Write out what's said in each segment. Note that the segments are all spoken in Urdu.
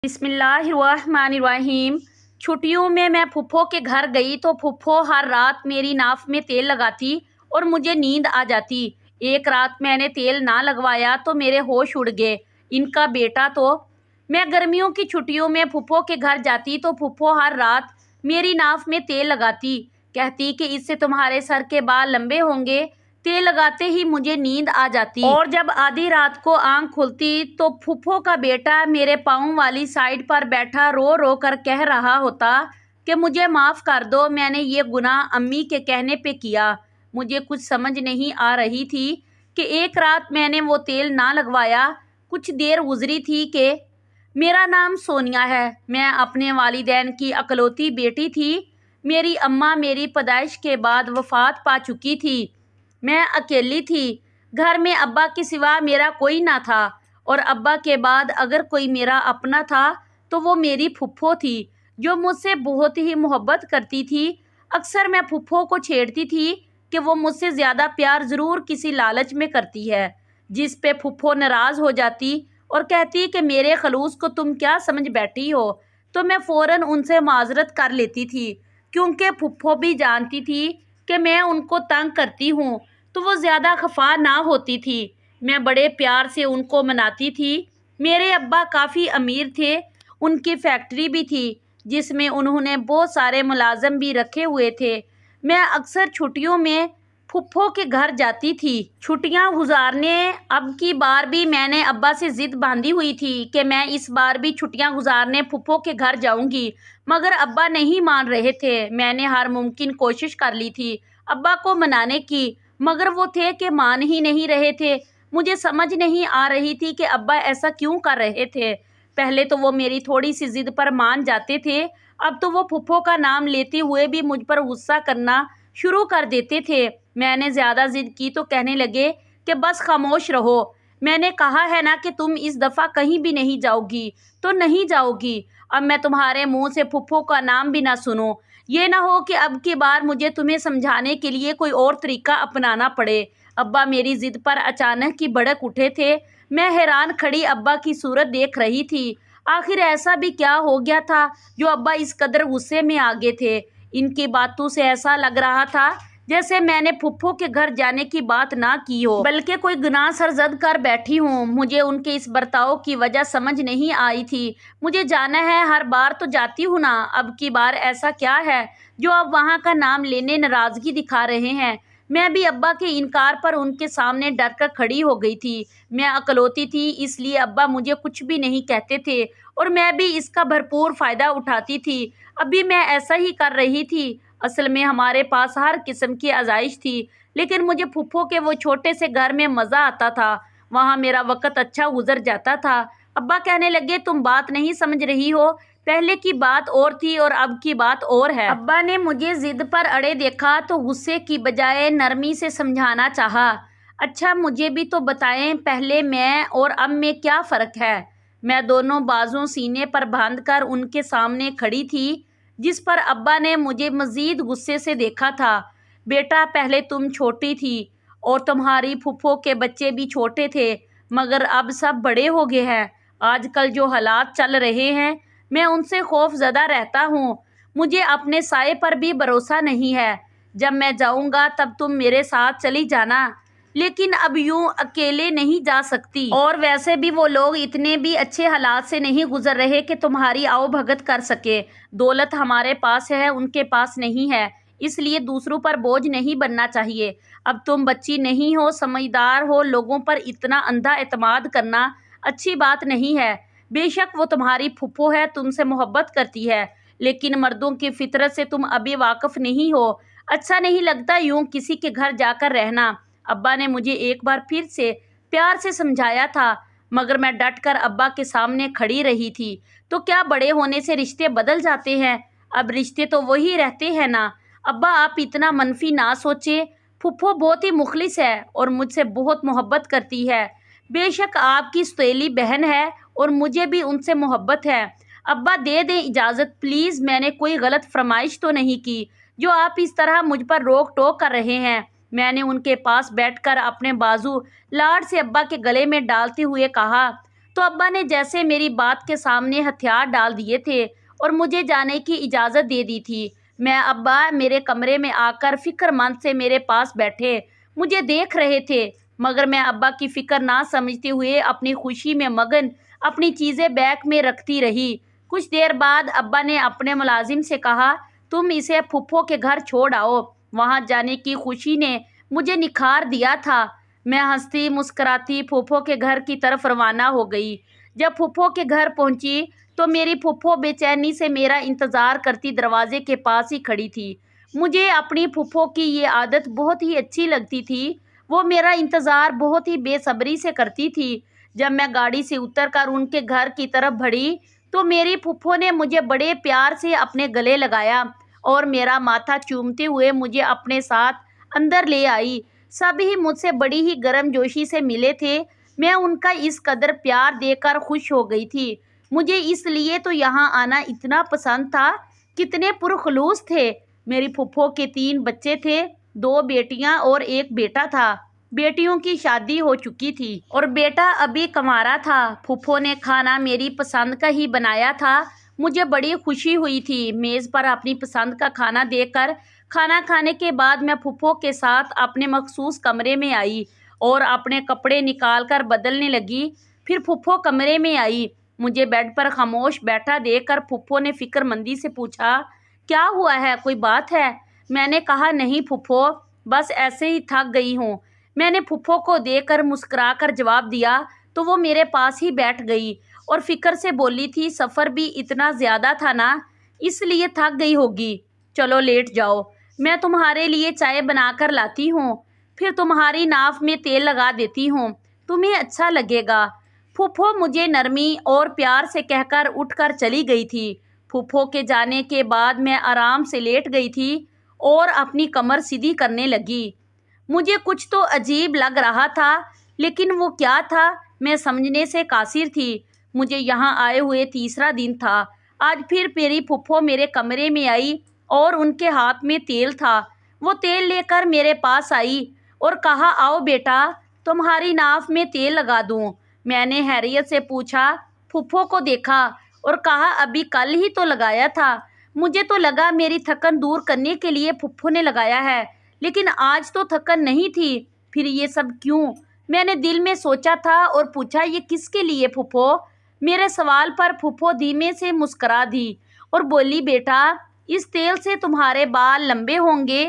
بسم اللہ الرحمن الرحیم۔ چھٹیوں میں پھپھو کے گھر گئی تو پھپھو ہر رات میری ناف میں تیل لگاتی اور مجھے نیند آ جاتی۔ ایک رات میں نے تیل نہ لگوایا تو میرے ہوش اڑ گئے۔ ان کا بیٹا تو میں گرمیوں کی چھٹیوں میں پھپھو کے گھر جاتی تو پھپھو ہر رات میری ناف میں تیل لگاتی، کہتی کہ اس سے تمہارے سر کے بال لمبے ہوں گے۔ تیل لگاتے ہی مجھے نیند آ جاتی اور جب آدھی رات کو آنکھ کھلتی تو پھپھو کا بیٹا میرے پاؤں والی سائیڈ پر بیٹھا رو رو کر کہہ رہا ہوتا کہ مجھے معاف کر دو، میں نے یہ گناہ امی کے کہنے پہ کیا۔ مجھے کچھ سمجھ نہیں آ رہی تھی کہ ایک رات میں نے وہ تیل نہ لگوایا۔ کچھ دیر گزری تھی کہ میرا نام سونیا ہے، میں اپنے والدین کی اکلوتی بیٹی تھی۔ میری اماں میری پیدائش کے بعد وفات پا چکی تھی۔ میں اکیلی تھی، گھر میں ابا کے سوا میرا کوئی نہ تھا، اور ابا کے بعد اگر کوئی میرا اپنا تھا تو وہ میری پھپھو تھی جو مجھ سے بہت ہی محبت کرتی تھی۔ اکثر میں پھپھو کو چھیڑتی تھی کہ وہ مجھ سے زیادہ پیار ضرور کسی لالچ میں کرتی ہے، جس پہ پھپھو ناراض ہو جاتی اور کہتی کہ میرے خلوص کو تم کیا سمجھ بیٹھی ہو، تو میں فوراً ان سے معذرت کر لیتی تھی، کیونکہ پھپھو بھی جانتی تھی کہ میں ان کو تنگ کرتی ہوں تو وہ زیادہ خفا نہ ہوتی تھی۔ میں بڑے پیار سے ان کو مناتی تھی۔ میرے ابا کافی امیر تھے، ان کی فیکٹری بھی تھی جس میں انہوں نے بہت سارے ملازم بھی رکھے ہوئے تھے۔ میں اکثر چھٹیوں میں پھپھو کے گھر جاتی تھی چھٹیاں گزارنے۔ اب کی بار بھی میں نے ابا سے ضد باندھی ہوئی تھی کہ میں اس بار بھی چھٹیاں گزارنے پھپھو کے گھر جاؤں گی، مگر ابا نہیں مان رہے تھے۔ میں نے ہر ممکن کوشش کر لی تھی ابا کو منانے کی، مگر وہ تھے کہ مان ہی نہیں رہے تھے۔ مجھے سمجھ نہیں آ رہی تھی کہ ابا ایسا کیوں کر رہے تھے۔ پہلے تو وہ میری تھوڑی سی ضد پر مان جاتے تھے، اب تو وہ پھپھو کا نام لیتے ہوئے بھی مجھ پر غصہ کرنا شروع کر دیتے تھے۔ میں نے زیادہ ضد کی تو کہنے لگے کہ بس خاموش رہو، میں نے کہا ہے نا کہ تم اس دفعہ کہیں بھی نہیں جاؤ گی تو نہیں جاؤ گی۔ اب میں تمہارے منہ سے پھپھو کا نام بھی نہ سنوں، یہ نہ ہو کہ اب کی بار مجھے تمہیں سمجھانے کے لیے کوئی اور طریقہ اپنانا پڑے۔ ابا میری ضد پر اچانک ہی بھڑک اٹھے تھے۔ میں حیران کھڑی ابا کی صورت دیکھ رہی تھی۔ آخر ایسا بھی کیا ہو گیا تھا جو ابا اس قدر غصے میں آ گئے تھے؟ ان کی باتوں سے ایسا لگ رہا تھا جیسے میں نے پھپھو کے گھر جانے کی بات نہ کی ہو بلکہ کوئی گناہ سرزد کر بیٹھی ہوں۔ مجھے ان کے اس برتاؤ کی وجہ سمجھ نہیں آئی تھی۔ مجھے جانا ہے، ہر بار تو جاتی ہوں نا، اب کی بار ایسا کیا ہے جو اب وہاں کا نام لینے ناراضگی دکھا رہے ہیں؟ میں بھی ابا کے انکار پر ان کے سامنے ڈر کر کھڑی ہو گئی تھی۔ میں اکلوتی تھی، اس لیے ابا مجھے کچھ بھی نہیں کہتے تھے اور میں بھی اس کا بھرپور فائدہ اٹھاتی تھی۔ ابھی میں ایسا ہی کر رہی تھی۔ اصل میں ہمارے پاس ہر قسم کی آزائش تھی، لیکن مجھے پھپھو کے وہ چھوٹے سے گھر میں مزہ آتا تھا، وہاں میرا وقت اچھا گزر جاتا تھا۔ ابا کہنے لگے تم بات نہیں سمجھ رہی ہو، پہلے کی بات اور تھی اور اب کی بات اور ہے۔ ابا نے مجھے ضد پر اڑے دیکھا تو غصے کی بجائے نرمی سے سمجھانا چاہا۔ اچھا مجھے بھی تو بتائیں، پہلے میں اور اب میں کیا فرق ہے؟ میں دونوں بازو سینے پر باندھ کر ان کے سامنے کھڑی تھی، جس پر ابا نے مجھے مزید غصے سے دیکھا تھا۔ بیٹا پہلے تم چھوٹی تھی اور تمہاری پھپھو کے بچے بھی چھوٹے تھے، مگر اب سب بڑے ہو گئے ہیں۔ آج کل جو حالات چل رہے ہیں میں ان سے خوف زدہ رہتا ہوں۔ مجھے اپنے سائے پر بھی بھروسہ نہیں ہے۔ جب میں جاؤں گا تب تم میرے ساتھ چلی جانا، لیکن اب یوں اکیلے نہیں جا سکتی، اور ویسے بھی وہ لوگ اتنے بھی اچھے حالات سے نہیں گزر رہے کہ تمہاری آؤ بھگت کر سکے۔ دولت ہمارے پاس ہے، ان کے پاس نہیں ہے، اس لیے دوسروں پر بوجھ نہیں بننا چاہیے۔ اب تم بچی نہیں ہو، سمجھدار ہو، لوگوں پر اتنا اندھا اعتماد کرنا اچھی بات نہیں ہے۔ بے شک وہ تمہاری پھپھو ہے، تم سے محبت کرتی ہے، لیکن مردوں کی فطرت سے تم ابھی واقف نہیں ہو۔ اچھا نہیں لگتا یوں کسی کے گھر جا کر رہنا۔ ابا نے مجھے ایک بار پھر سے پیار سے سمجھایا تھا، مگر میں ڈٹ کر ابا کے سامنے کھڑی رہی تھی۔ تو کیا بڑے ہونے سے رشتے بدل جاتے ہیں؟ اب رشتے تو وہی رہتے ہیں نا۔ ابا آپ اتنا منفی نہ سوچیں، پھپھو بہت ہی مخلص ہے اور مجھ سے بہت محبت کرتی ہے۔ بے شک آپ کی سوتیلی بہن ہے اور مجھے بھی ان سے محبت ہے۔ ابا دے دیں اجازت پلیز، میں نے کوئی غلط فرمائش تو نہیں کی جو آپ اس طرح مجھ پر روک ٹوک کر رہے ہیں؟ میں نے ان کے پاس بیٹھ کر اپنے بازو لاڈ سے ابا کے گلے میں ڈالتے ہوئے کہا، تو ابا نے جیسے میری بات کے سامنے ہتھیار ڈال دیے تھے اور مجھے جانے کی اجازت دے دی تھی۔ ابا میرے کمرے میں آ کر فکر مند سے میرے پاس بیٹھے مجھے دیکھ رہے تھے، مگر میں ابا کی فکر نہ سمجھتے ہوئے اپنی خوشی میں مگن اپنی چیزیں بیگ میں رکھتی رہی۔ کچھ دیر بعد ابا نے اپنے ملازم سے کہا، تم اسے پھپھو کے گھر چھوڑ آؤ۔ وہاں جانے کی خوشی نے مجھے نکھار دیا تھا۔ میں ہنستی مسکراتی پھپھو کے گھر کی طرف روانہ ہو گئی۔ جب پھپھو کے گھر پہنچی تو میری پھپھو بے چینی سے میرا انتظار کرتی دروازے کے پاس ہی کھڑی تھی۔ مجھے اپنی پھپھو کی یہ عادت بہت ہی اچھی لگتی تھی۔ وہ میرا انتظار بہت ہی بے صبری سے کرتی تھی۔ جب میں گاڑی سے اتر کر ان کے گھر کی طرف بڑھی تو میری پھپھو نے مجھے بڑے پیار سے اپنے گلے لگایا اور میرا ماتھا چومتے ہوئے مجھے اپنے ساتھ اندر لے آئی۔ سب ہی مجھ سے بڑی ہی گرم جوشی سے ملے تھے۔ میں ان کا اس قدر پیار دے کر خوش ہو گئی تھی۔ مجھے اس لیے تو یہاں آنا اتنا پسند تھا۔ کتنے پرخلوص تھے۔ میری پھپھو کے 3 بچے تھے، 2 بیٹیاں اور 1 بیٹا تھا۔ بیٹیوں کی شادی ہو چکی تھی اور بیٹا ابھی کنوارا تھا۔ پھپھو نے کھانا میری پسند کا ہی بنایا تھا۔ مجھے بڑی خوشی ہوئی تھی۔ میز پر اپنی پسند کا کھانا دیکھ کر کھانا کھانے کے بعد میں پھپھو کے ساتھ اپنے مخصوص کمرے میں آئی اور اپنے کپڑے نکال کر بدلنے لگی۔ پھر پھپھو کمرے میں آئی۔ مجھے بیڈ پر خاموش بیٹھا دیکھ کر پھپھو نے فکر مندی سے پوچھا، کیا ہوا ہے، کوئی بات ہے؟ میں نے کہا، نہیں پھپھو، بس ایسے ہی تھک گئی ہوں۔ میں نے پھپھو کو دیکھ کر مسکرا کر جواب دیا تو وہ میرے پاس ہی بیٹھ گئی اور فکر سے بولی تھی، سفر بھی اتنا زیادہ تھا نا، اس لیے تھک گئی ہوگی۔ چلو لیٹ جاؤ، میں تمہارے لیے چائے بنا کر لاتی ہوں، پھر تمہاری ناف میں تیل لگا دیتی ہوں، تمہیں اچھا لگے گا۔ پھپھو مجھے نرمی اور پیار سے کہہ کر اٹھ کر چلی گئی تھی۔ پھپھو کے جانے کے بعد میں آرام سے لیٹ گئی تھی اور اپنی کمر سیدھی کرنے لگی۔ مجھے کچھ تو عجیب لگ رہا تھا، لیکن وہ کیا تھا میں سمجھنے سے قاصر تھی۔ مجھے یہاں آئے ہوئے 3را دن تھا۔ آج پھر میری پھپھو میرے کمرے میں آئی اور ان کے ہاتھ میں تیل تھا۔ وہ تیل لے کر میرے پاس آئی اور کہا، آؤ بیٹا، تمہاری ناف میں تیل لگا دوں۔ میں نے حیرت سے پوچھا، پھپھو کو دیکھا اور کہا، ابھی کل ہی تو لگایا تھا۔ مجھے تو لگا میری تھکن دور کرنے کے لیے پھپھو نے لگایا ہے، لیکن آج تو تھکن نہیں تھی، پھر یہ سب کیوں؟ میں نے دل میں سوچا تھا اور پوچھا، یہ کس کے لیے پھپھو؟ میرے سوال پر پھپھو دھیمے سے مسکرا دی اور بولی، بیٹا، اس تیل سے تمہارے بال لمبے ہوں گے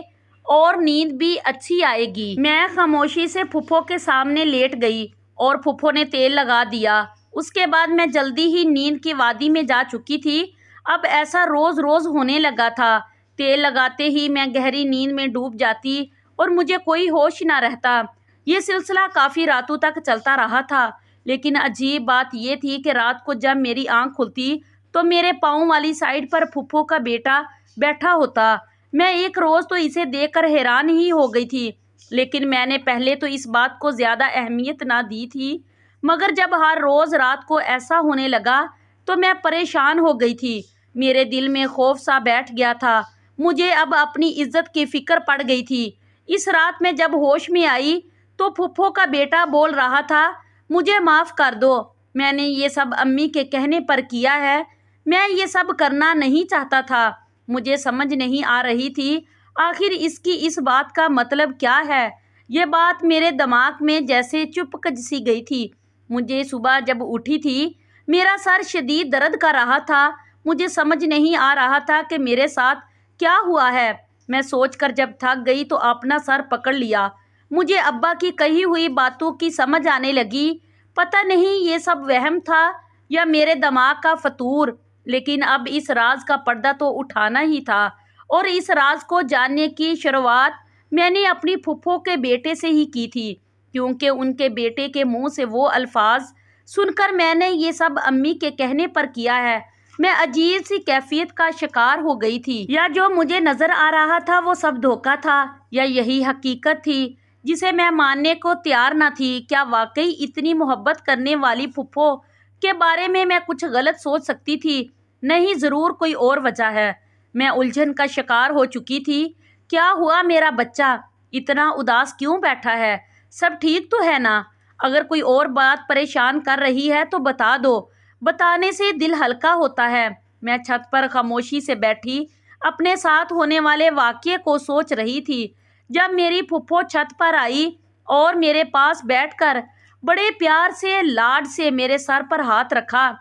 اور نیند بھی اچھی آئے گی۔ میں خاموشی سے پھپھو کے سامنے لیٹ گئی اور پھپھو نے تیل لگا دیا۔ اس کے بعد میں جلدی ہی نیند کی وادی میں جا چکی تھی۔ اب ایسا روز روز ہونے لگا تھا۔ تیل لگاتے ہی میں گہری نیند میں ڈوب جاتی اور مجھے کوئی ہوش نہ رہتا۔ یہ سلسلہ کافی راتوں تک چلتا رہا تھا، لیکن عجیب بات یہ تھی کہ رات کو جب میری آنکھ کھلتی تو میرے پاؤں والی سائڈ پر پھپھو کا بیٹا بیٹھا ہوتا۔ میں ایک روز تو اسے دیکھ کر حیران ہی ہو گئی تھی، لیکن میں نے پہلے تو اس بات کو زیادہ اہمیت نہ دی تھی، مگر جب ہر روز رات کو ایسا ہونے لگا تو میں پریشان ہو گئی تھی۔ میرے دل میں خوف سا بیٹھ گیا تھا۔ مجھے اب اپنی عزت کی فکر پڑ گئی تھی۔ اس رات میں جب ہوش میں آئی تو پھپھو کا بیٹا بول رہا تھا، مجھے معاف کر دو، میں نے یہ سب امی کے کہنے پر کیا ہے، میں یہ سب کرنا نہیں چاہتا تھا۔ مجھے سمجھ نہیں آ رہی تھی آخر اس کی اس بات کا مطلب کیا ہے۔ یہ بات میرے دماغ میں جیسے چپک سی گئی تھی۔ مجھے صبح جب اٹھی تھی میرا سر شدید درد کر رہا تھا۔ مجھے سمجھ نہیں آ رہا تھا کہ میرے ساتھ کیا ہوا ہے۔ میں سوچ کر جب تھک گئی تو اپنا سر پکڑ لیا۔ مجھے ابا کی کہی ہوئی باتوں کی سمجھ آنے لگی۔ پتہ نہیں یہ سب وہم تھا یا میرے دماغ کا فطور، لیکن اب اس راز کا پردہ تو اٹھانا ہی تھا، اور اس راز کو جاننے کی شروعات میں نے اپنی پھپھو کے بیٹے سے ہی کی تھی، کیونکہ ان کے بیٹے کے منہ سے وہ الفاظ سن کر میں نے یہ سب امی کے کہنے پر کیا ہے۔ میں عجیب سی کیفیت کا شکار ہو گئی تھی۔ یا جو مجھے نظر آ رہا تھا وہ سب دھوکہ تھا، یا یہی حقیقت تھی جسے میں ماننے کو تیار نہ تھی؟ کیا واقعی اتنی محبت کرنے والی پھپھو کے بارے میں کچھ غلط سوچ سکتی تھی؟ نہیں، ضرور کوئی اور وجہ ہے۔ میں الجھن کا شکار ہو چکی تھی۔ کیا ہوا میرا بچہ اتنا اداس کیوں بیٹھا ہے؟ سب ٹھیک تو ہے نا؟ اگر کوئی اور بات پریشان کر رہی ہے تو بتا دو، بتانے سے دل ہلکا ہوتا ہے۔ میں چھت پر خاموشی سے بیٹھی اپنے ساتھ ہونے والے واقعے کو سوچ رہی تھی جب میری پھپھو چھت پر آئی اور میرے پاس بیٹھ کر بڑے پیار سے لاڈ سے میرے سر پر ہاتھ رکھا۔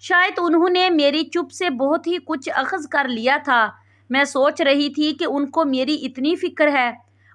شاید انہوں نے میری چپ سے بہت ہی کچھ اخذ کر لیا تھا۔ میں سوچ رہی تھی کہ ان کو میری اتنی فکر ہے،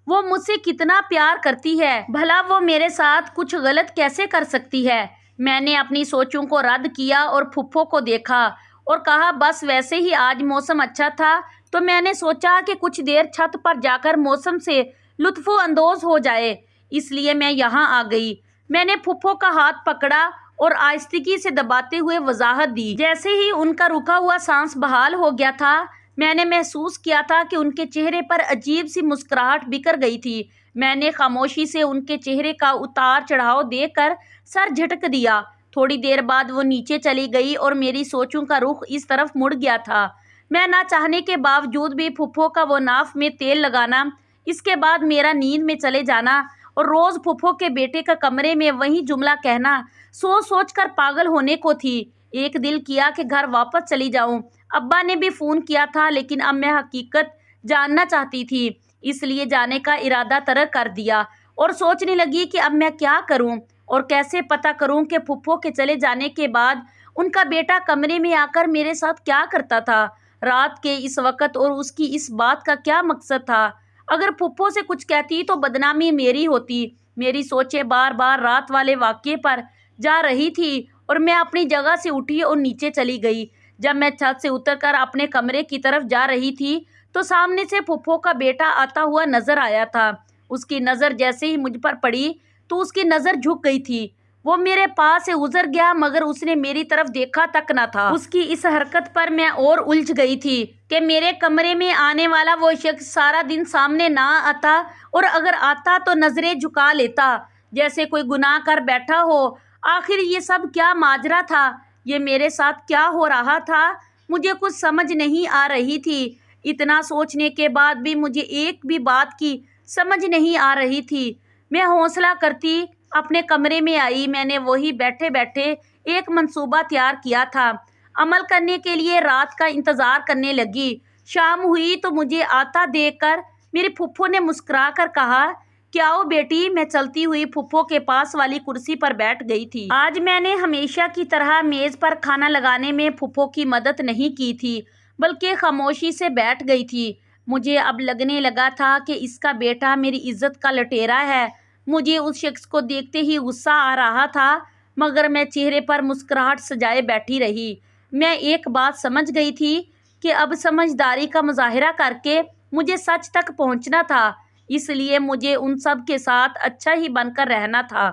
وہ مجھ سے کتنا پیار کرتی ہے، بھلا وہ میرے ساتھ کچھ غلط کیسے کر سکتی ہے۔ میں نے اپنی سوچوں کو رد کیا اور پھپھو کو دیکھا اور کہا بس ویسے ہی آج موسم اچھا تھا تو میں نے سوچا کہ کچھ دیر چھت پر جا کر موسم سے لطف اندوز ہو جائے، اس لیے میں یہاں آ گئی۔ میں نے پھپھو کا ہاتھ پکڑا اور آہستگی سے دباتے ہوئے وضاحت دی۔ جیسے ہی ان کا رکا ہوا سانس بحال ہو گیا تھا، میں نے محسوس کیا تھا کہ ان کے چہرے پر عجیب سی مسکراہٹ بکھر گئی تھی۔ میں نے خاموشی سے ان کے چہرے کا اتار چڑھاؤ دیکھ کر سر جھٹک دیا۔ تھوڑی دیر بعد وہ نیچے چلی گئی اور میری سوچوں کا رخ اس طرف مڑ گیا تھا۔ میں نہ چاہنے کے باوجود بھی پھپھو کا وہ ناف میں تیل لگانا، اس کے بعد میرا نیند میں چلے جانا اور روز پھپھو کے بیٹے کا کمرے میں وہی جملہ کہنا سوچ سوچ کر پاگل ہونے کو تھی۔ ایک دل کیا کہ گھر واپس چلی جاؤں۔ ابا نے بھی فون کیا تھا لیکن اب میں حقیقت جاننا چاہتی تھی، اس لیے جانے کا ارادہ ترک کر دیا اور سوچنے لگی کہ اب میں کیا کروں اور کیسے پتہ کروں کہ پھپھو کے چلے جانے کے بعد ان کا بیٹا کمرے میں آ کر میرے ساتھ کیا کرتا تھا، رات کے اس وقت، اور اس کی اس بات کا کیا مقصد تھا۔ اگر پھپھو سے کچھ کہتی تو بدنامی میری ہوتی۔ میری سوچیں بار بار رات والے واقعے پر جا رہی تھی اور میں اپنی جگہ سے اٹھی اور نیچے چلی گئی۔ جب میں چھت سے اتر کر اپنے کمرے کی طرف جا رہی تھی تو سامنے سے پھپھو کا بیٹا آتا ہوا نظر آیا تھا۔ اس کی نظر جیسے ہی مجھ پر پڑی تو اس کی نظر جھک گئی تھی۔ وہ میرے پاس سے گزر گیا مگر اس نے میری طرف دیکھا تک نہ تھا۔ اس کی اس حرکت پر میں اور الجھ گئی تھی کہ میرے کمرے میں آنے والا وہ شخص سارا دن سامنے نہ آتا اور اگر آتا تو نظریں جھکا لیتا جیسے کوئی گناہ کر بیٹھا ہو۔ آخر یہ سب کیا ماجرا تھا؟ یہ میرے ساتھ کیا ہو رہا تھا؟ مجھے کچھ سمجھ نہیں آ رہی تھی۔ اتنا سوچنے کے بعد بھی مجھے ایک بھی بات کی سمجھ نہیں آ رہی تھی۔ میں حوصلہ کرتی اپنے کمرے میں آئی۔ میں نے وہی بیٹھے بیٹھے ایک منصوبہ تیار کیا تھا، عمل کرنے کے لیے رات کا انتظار کرنے لگی۔ شام ہوئی تو مجھے آتا دیکھ کر میری پھپھو نے مسکرا کر کہا کہ آؤ بیٹی۔ میں چلتی ہوئی پھپھو کے پاس والی کرسی پر بیٹھ گئی تھی۔ آج میں نے ہمیشہ کی طرح میز پر کھانا لگانے میں پھپھو کی مدد نہیں کی تھی بلکہ خاموشی سے بیٹھ گئی تھی۔ مجھے اب لگنے لگا تھا کہ اس کا بیٹا میری عزت کا لٹیرا ہے۔ مجھے اس شخص کو دیکھتے ہی غصہ آ رہا تھا مگر میں چہرے پر مسکراہٹ سجائے بیٹھی رہی۔ میں ایک بات سمجھ گئی تھی کہ اب سمجھداری کا مظاہرہ کر کے مجھے سچ تک پہنچنا تھا، اس لیے مجھے ان سب کے ساتھ اچھا ہی بن کر رہنا تھا۔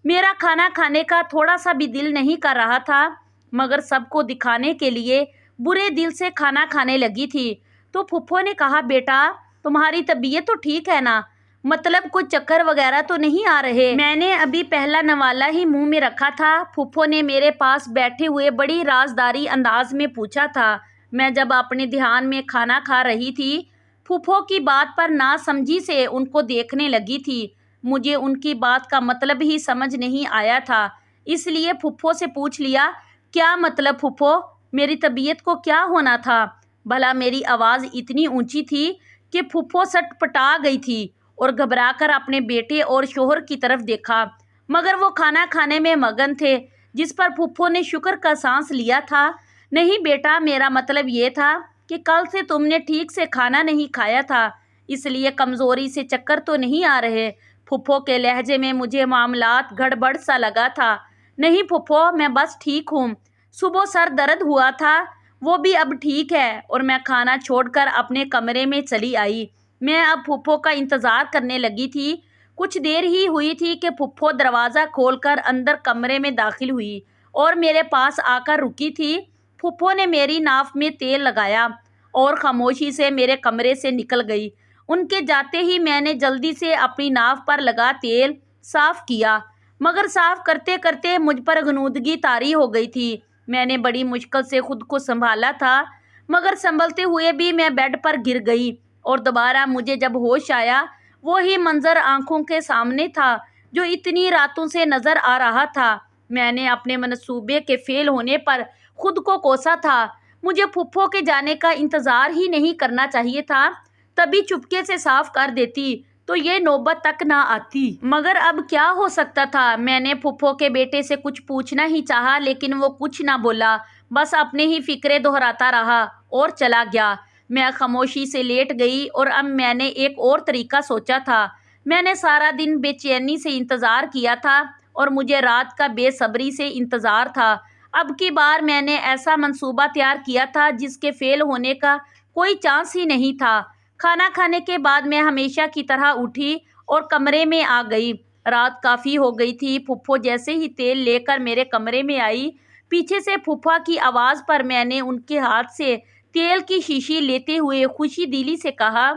میرا کھانا کھانے کا تھوڑا سا بھی دل نہیں کر رہا تھا مگر سب کو دکھانے کے لیے برے دل سے کھانا کھانے لگی تھی۔ تو پھپھو نے کہا بیٹا تمہاری طبیعت تو ٹھیک ہے نا؟ مطلب کوئی چکر وغیرہ تو نہیں آ رہے؟ میں نے ابھی پہلا نوالا ہی منہ میں رکھا تھا۔ پھپھو نے میرے پاس بیٹھے ہوئے بڑی رازداری انداز میں پوچھا تھا۔ میں جب اپنے دھیان میں کھانا کھا رہی تھی پھپھو کی بات پر ناسمجھی سے ان کو دیکھنے لگی تھی۔ مجھے ان کی بات کا مطلب ہی سمجھ نہیں آیا تھا، اس لیے پھپھو سے پوچھ لیا کیا مطلب پھپھو؟ میری طبیعت کو کیا ہونا تھا؟ بھلا میری آواز اتنی اونچی تھی کہ پھپھو سٹ پٹا گئی تھی اور گھبرا کر اپنے بیٹے اور شوہر کی طرف دیکھا مگر وہ کھانا کھانے میں مگن تھے، جس پر پھپھو نے شکر کا سانس لیا تھا۔ نہیں بیٹا، میرا مطلب یہ تھا کہ کل سے تم نے ٹھیک سے کھانا نہیں کھایا تھا، اس لیے کمزوری سے چکر تو نہیں آ رہے۔ پھپھو کے لہجے میں مجھے معاملات گڑبڑ سا لگا تھا۔ نہیں پھپھو، میں بس ٹھیک ہوں۔ صبح سر درد ہوا تھا، وہ بھی اب ٹھیک ہے، اور میں کھانا چھوڑ کر اپنے کمرے میں چلی آئی۔ میں اب پھپھو کا انتظار کرنے لگی تھی۔ کچھ دیر ہی ہوئی تھی کہ پھپھو دروازہ کھول کر اندر کمرے میں داخل ہوئی اور میرے پاس آ کر رکی تھی۔ پھپھو نے میری ناف میں تیل لگایا اور خاموشی سے میرے کمرے سے نکل گئی۔ ان کے جاتے ہی میں نے جلدی سے اپنی ناف پر لگا تیل صاف کیا مگر صاف کرتے کرتے مجھ پر غنودگی طاری ہو گئی تھی۔ میں نے بڑی مشکل سے خود کو سنبھالا تھا مگر سنبھلتے ہوئے بھی میں بیڈ پر گر گئی اور دوبارہ مجھے جب ہوش آیا وہی منظر آنکھوں کے سامنے تھا۔ جو اتنی راتوں سے نظر آ رہا تھا۔ میں نے اپنے منصوبے کے فیل ہونے پر خود کو کوسا تھا۔ مجھے پھپھو کے جانے کا انتظار ہی نہیں کرنا چاہیے تھا، تبھی چپکے سے صاف کر دیتی تو یہ نوبت تک نہ آتی۔ مگر اب کیا ہو سکتا تھا؟ میں نے پھپھو کے بیٹے سے کچھ پوچھنا ہی چاہا، لیکن وہ کچھ نہ بولا، بس اپنے ہی فکرے دہراتا رہا اور چلا گیا۔ میں خاموشی سے لیٹ گئی اور اب میں نے ایک اور طریقہ سوچا تھا۔ میں نے سارا دن بے چینی سے انتظار کیا تھا اور مجھے رات کا بے صبری سے انتظار تھا۔ اب کی بار میں نے ایسا منصوبہ تیار کیا تھا جس کے فیل ہونے کا کوئی چانس ہی نہیں تھا۔ کھانا کھانے کے بعد میں ہمیشہ کی طرح اٹھی اور کمرے میں آ گئی۔ رات کافی ہو گئی تھی۔ پھپھو جیسے ہی تیل لے کر میرے کمرے میں آئی، پیچھے سے پھوپھا کی آواز پر میں نے ان کے ہاتھ سے تیل کی شیشی لیتے ہوئے خوشی دلی سے کہا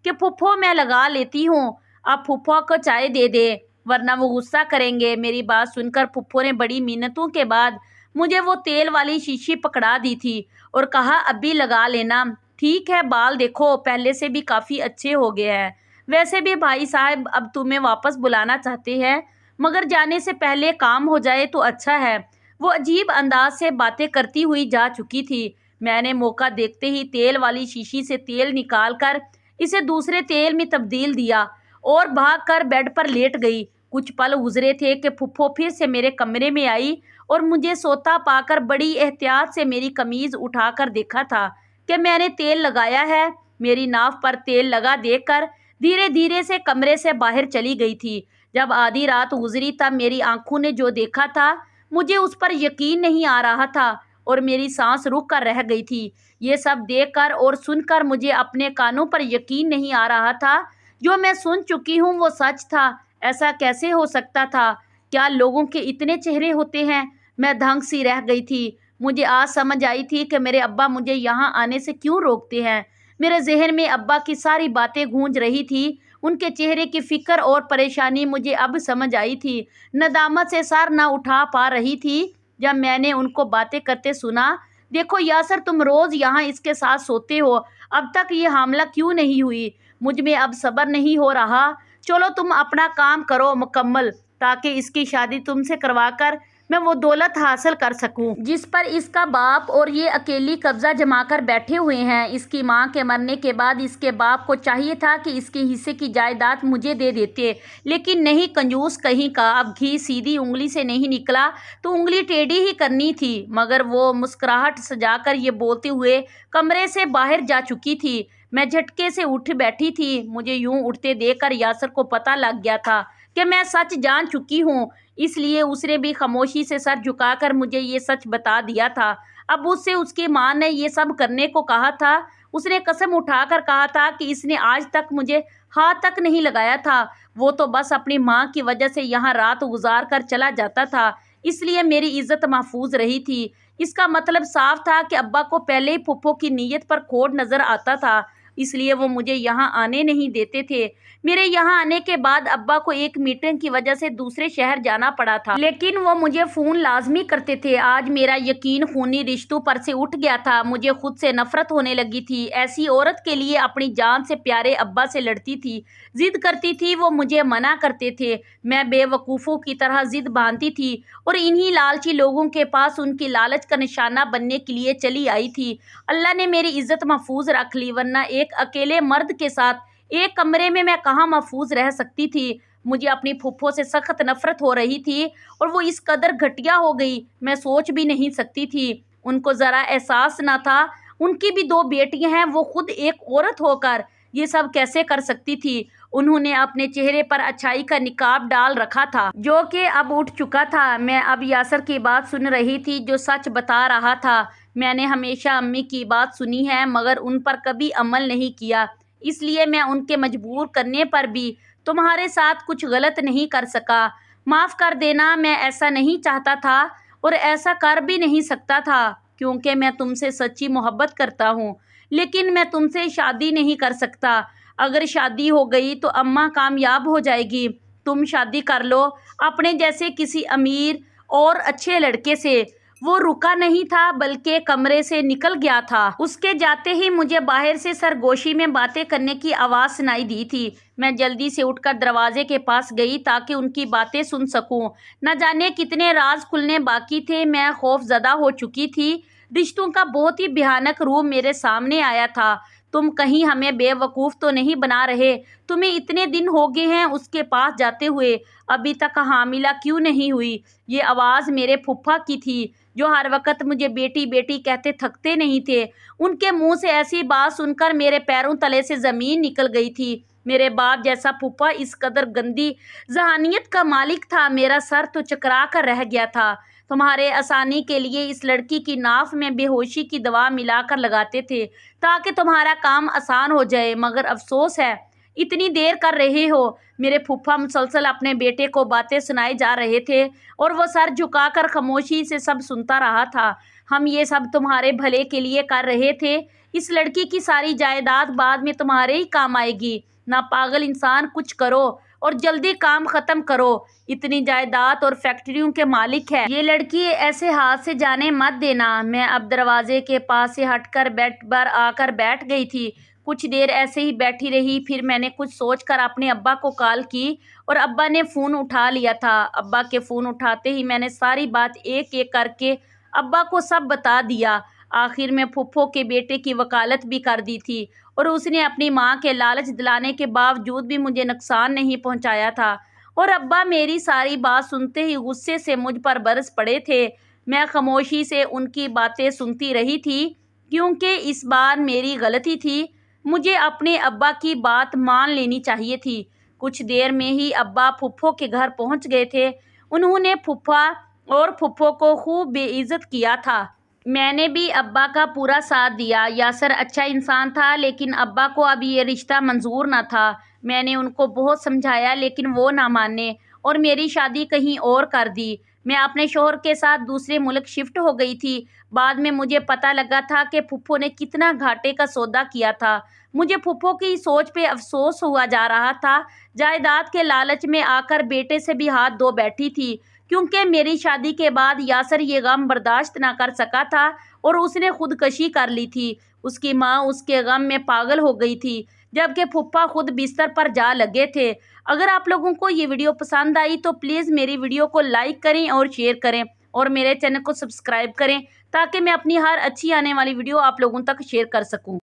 کہ پھپھو میں لگا لیتی ہوں، اب پھپھو کو چائے دے دے ورنہ وہ غصہ کریں گے۔ میری بات سن کر پھپھو نے بڑی منتوں کے بعد مجھے وہ تیل والی شیشی پکڑا دی تھی اور کہا ابھی لگا لینا، ٹھیک ہے، بال دیکھو پہلے سے بھی کافی اچھے ہو گئے ہیں۔ ویسے بھی بھائی صاحب اب تمہیں واپس بلانا چاہتے ہیں، مگر جانے سے پہلے کام ہو جائے تو اچھا ہے۔ وہ عجیب انداز سے باتیں کرتی ہوئی جا چکی تھی۔ میں نے موقع دیکھتے ہی تیل والی شیشی سے تیل نکال کر اسے دوسرے تیل میں تبدیل دیا اور بھاگ کر بیڈ پر لیٹ گئی۔ کچھ پل گزرے تھے کہ پھپھو پھر سے میرے کمرے میں آئی اور مجھے سوتا پا کر بڑی احتیاط سے میری قمیض اٹھا کر دیکھا تھا کہ میں نے تیل لگایا ہے۔ میری ناف پر تیل لگا دیکھ کر دھیرے دھیرے سے کمرے سے باہر چلی گئی تھی۔ جب آدھی رات گزری تب میری آنکھوں نے جو دیکھا تھا مجھے اس پر یقین نہیں آ رہا تھا اور میری سانس رک کر رہ گئی تھی۔ یہ سب دیکھ کر اور سن کر مجھے اپنے کانوں پر یقین نہیں آ رہا تھا۔ جو میں سن چکی ہوں وہ سچ تھا۔ ایسا کیسے ہو سکتا تھا؟ کیا لوگوں کے اتنے چہرے ہوتے ہیں؟ میں دھنگ سی رہ گئی تھی۔ مجھے آج سمجھ آئی تھی کہ میرے ابا مجھے یہاں آنے سے کیوں روکتے ہیں۔ میرے ذہن میں ابا کی ساری باتیں گونج رہی تھی۔ ان کے چہرے کی فکر اور پریشانی مجھے اب سمجھ آئی تھی۔ ندامت سے سر نہ اٹھا پا رہی تھی جب میں نے ان کو باتیں کرتے سنا۔ دیکھو یاسر، تم روز یہاں اس کے ساتھ سوتے ہو، اب تک یہ حاملہ کیوں نہیں ہوئی؟ مجھ میں اب صبر نہیں ہو رہا۔ چلو تم اپنا کام کرو مکمل، تاکہ اس کی شادی تم سے کروا کر میں وہ دولت حاصل کر سکوں جس پر اس کا باپ اور یہ اکیلی قبضہ جما کر بیٹھے ہوئے ہیں۔ اس کی ماں کے مرنے کے بعد اس کے باپ کو چاہیے تھا کہ اس کے حصے کی جائیداد مجھے دے دیتے، لیکن نہیں، کنجوس کہیں کا۔ اب گھی سیدھی انگلی سے نہیں نکلا تو انگلی ٹیڑھی ہی کرنی تھی۔ مگر وہ مسکراہٹ سجا کر یہ بولتے ہوئے کمرے سے باہر جا چکی تھی۔ میں جھٹکے سے اٹھ بیٹھی تھی۔ مجھے یوں اٹھتے دیکھ کر یاسر کو پتہ لگ گیا تھا کہ میں سچ جان چکی ہوں، اس لیے اس نے بھی خاموشی سے سر جھکا کر مجھے یہ سچ بتا دیا تھا۔ اب اس سے اس کی ماں نے یہ سب کرنے کو کہا تھا۔ اس نے قسم اٹھا کر کہا تھا کہ اس نے آج تک مجھے ہاتھ تک نہیں لگایا تھا، وہ تو بس اپنی ماں کی وجہ سے یہاں رات گزار کر چلا جاتا تھا، اس لیے میری عزت محفوظ رہی تھی۔ اس کا مطلب صاف تھا کہ ابا کو پہلے ہی پھپھو کی نیت پر کھوٹ نظر آتا تھا، اس لیے وہ مجھے یہاں آنے نہیں دیتے تھے۔ میرے یہاں آنے کے بعد ابا کو ایک میٹنگ کی وجہ سے دوسرے شہر جانا پڑا تھا، لیکن وہ مجھے فون لازمی کرتے تھے۔ آج میرا یقین خونی رشتوں پر سے اٹھ گیا تھا۔ مجھے خود سے نفرت ہونے لگی تھی۔ ایسی عورت کے لیے اپنی جان سے پیارے ابا سے لڑتی تھی، ضد کرتی تھی، وہ مجھے منع کرتے تھے، میں بے وقوفوں کی طرح ضد باندھتی تھی اور انہی لالچی لوگوں کے پاس ان کی لالچ کا نشانہ بننے کے لیے چلی آئی تھی۔ اللہ نے میری عزت محفوظ رکھ لی، ورنہ ایک اکیلے مرد کے ساتھ ایک کمرے میں کہاں محفوظ رہ سکتی تھی۔ مجھے اپنی پھپھو سے سخت نفرت ہو رہی تھی اور وہ اس قدر گھٹیا ہو گئی، میں سوچ بھی نہیں سکتی تھی۔ ان کو ذرا احساس نہ تھا، ان کی بھی 2 بیٹیاں ہیں، وہ خود ایک عورت ہو کر یہ سب کیسے کر سکتی تھی؟ انہوں نے اپنے چہرے پر اچھائی کا نقاب ڈال رکھا تھا جو کہ اب اٹھ چکا تھا۔ میں اب یاسر کی بات سن رہی تھی جو سچ بتا رہا تھا۔ میں نے ہمیشہ امی کی بات سنی ہے مگر ان پر کبھی عمل نہیں کیا، اس لیے میں ان کے مجبور کرنے پر بھی تمہارے ساتھ کچھ غلط نہیں کر سکا۔ معاف کر دینا، میں ایسا نہیں چاہتا تھا اور ایسا کر بھی نہیں سکتا تھا کیونکہ میں تم سے سچی محبت کرتا ہوں، لیکن میں تم سے شادی نہیں کر سکتا۔ اگر شادی ہو گئی تو اماں کامیاب ہو جائے گی، تم شادی کر لو اپنے جیسے کسی امیر اور اچھے لڑکے سے، وہ رکا نہیں تھا بلکہ کمرے سے نکل گیا تھا۔ اس کے جاتے ہی مجھے باہر سے سرگوشی میں باتیں کرنے کی آواز سنائی دی تھی۔ میں جلدی سے اٹھ کر دروازے کے پاس گئی تاکہ ان کی باتیں سن سکوں۔ نہ جانے کتنے راز کھلنے باقی تھے۔ میں خوف زدہ ہو چکی تھی۔ رشتوں کا بہت ہی بھیانک روپ میرے سامنے آیا تھا۔ تم کہیں ہمیں بے وقوف تو نہیں بنا رہے؟ تمہیں اتنے دن ہو گئے ہیں اس کے پاس جاتے ہوئے، ابھی تک حاملہ کیوں نہیں ہوئی؟ یہ آواز میرے پھپھا کی تھی، جو ہر وقت مجھے بیٹی بیٹی کہتے تھکتے نہیں تھے۔ ان کے منہ سے ایسی بات سن کر میرے پیروں تلے سے زمین نکل گئی تھی۔ میرے باپ جیسا پھپھا اس قدر گندی ذہانیت کا مالک تھا، میرا سر تو چکرا کر رہ گیا تھا۔ تمہارے آسانی کے لیے اس لڑکی کی ناف میں بے ہوشی کی دوا ملا کر لگاتے تھے تاکہ تمہارا کام آسان ہو جائے، مگر افسوس ہے اتنی دیر کر رہے ہو۔ میرے پھپھا مسلسل اپنے بیٹے کو باتیں سنائے جا رہے تھے اور وہ سر جھکا کر خاموشی سے سب سنتا رہا تھا۔ ہم یہ سب تمہارے بھلے کے لیے کر رہے تھے۔ اس لڑکی کی ساری جائیداد بعد میں تمہارے ہی کام آئے گی۔ نہ پاگل انسان، کچھ کرو اور جلدی کام ختم کرو۔ اتنی جائیداد اور فیکٹریوں کے مالک ہے، یہ لڑکی ایسے ہاتھ سے جانے مت دینا۔ میں اب دروازے کے پاس سے ہٹ کر بیڈ پر آ کر بیٹھ گئی تھی۔ کچھ دیر ایسے ہی بیٹھی رہی، پھر میں نے کچھ سوچ کر اپنے ابا کو کال کی اور ابا نے فون اٹھا لیا تھا۔ ابا کے فون اٹھاتے ہی میں نے ساری بات ایک ایک کر کے ابا کو سب بتا دیا۔ آخر میں پھپھو کے بیٹے کی وکالت بھی کر دی تھی اور اس نے اپنی ماں کے لالچ دلانے کے باوجود بھی مجھے نقصان نہیں پہنچایا تھا، اور ابا میری ساری بات سنتے ہی غصے سے مجھ پر برس پڑے تھے۔ میں خاموشی سے ان کی باتیں سنتی رہی تھی کیونکہ اس بار میری غلطی تھی، مجھے اپنے ابا کی بات مان لینی چاہیے تھی۔ کچھ دیر میں ہی ابا پھپھو کے گھر پہنچ گئے تھے۔ انہوں نے پھپھا اور پھپھو کو خوب بے عزت کیا تھا۔ میں نے بھی ابا کا پورا ساتھ دیا۔ یاسر اچھا انسان تھا لیکن ابا کو اب یہ رشتہ منظور نہ تھا۔ میں نے ان کو بہت سمجھایا لیکن وہ نہ مانے اور میری شادی کہیں اور کر دی۔ میں اپنے شوہر کے ساتھ دوسرے ملک شفٹ ہو گئی تھی۔ بعد میں مجھے پتہ لگا تھا کہ پھپھو نے کتنا گھاٹے کا سودا کیا تھا۔ مجھے پھپھو کی سوچ پہ افسوس ہوا جا رہا تھا۔ جائیداد کے لالچ میں آ کر بیٹے سے بھی ہاتھ دھو بیٹھی تھی کیونکہ میری شادی کے بعد یاسر یہ غم برداشت نہ کر سکا تھا اور اس نے خودکشی کر لی تھی۔ اس کی ماں اس کے غم میں پاگل ہو گئی تھی جبکہ پھپھا خود بستر پر جا لگے تھے۔ اگر آپ لوگوں کو یہ ویڈیو پسند آئی تو پلیز میری ویڈیو کو لائک کریں اور شیئر کریں اور میرے چینل کو سبسکرائب کریں تاکہ میں اپنی ہر اچھی آنے والی ویڈیو آپ لوگوں تک شیئر کر سکوں۔